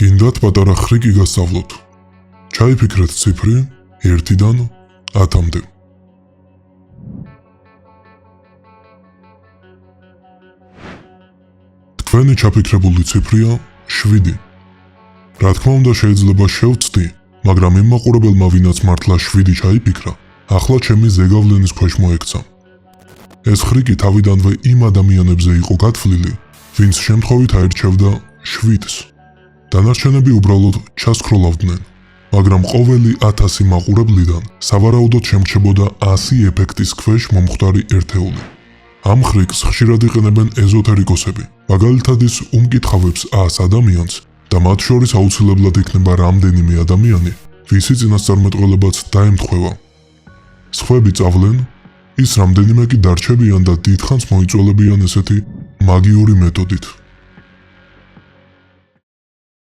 გინდათ პატარა ხრიკი გასწავლოთ. ჩაიფიქრეთ ციფრი 1-დან 10-მდე. თქვენი ჩაფიქრებული ციფრია 7. რა თქმა უნდა შეიძლება შევცდი, მაგრამ იმ მაყურებელმა ვინაც მართლა 7 ჩაიფიქრა, ახლა ჩემი ზეგავლენის ქვეშ მოექცა. ეს ხრიკი თავიდანვე იმ ადამიანებზე იყო გათვლილი, ვინც შემთხვევით აირჩევდა 7-ს. დანარჩენები უბრალოდ ჩასქროლავდნენ, მაგრამ ყოველი 1000 მაყურებლიდან სავარაუდოდ შემრჩებოდა 100 ეფექტის ქვეშ მომხდარი ერთეული. ამ ხრიკს ხშირად იყენებენ ეზოთერიკოსები, მაგალითად ის უმკითხავებს 100 ადამიანს და მათ შორის აუცილებლად იქნება რამდენიმე ადამიანი, ვისი წინასწარმეტყველებაც დაემთხვევა. სხვები წავლენ, ის რამდენიმე კი დარჩებიან და დიდხანს მოიწოლებიან ესეთი მაგიური მეთოდით.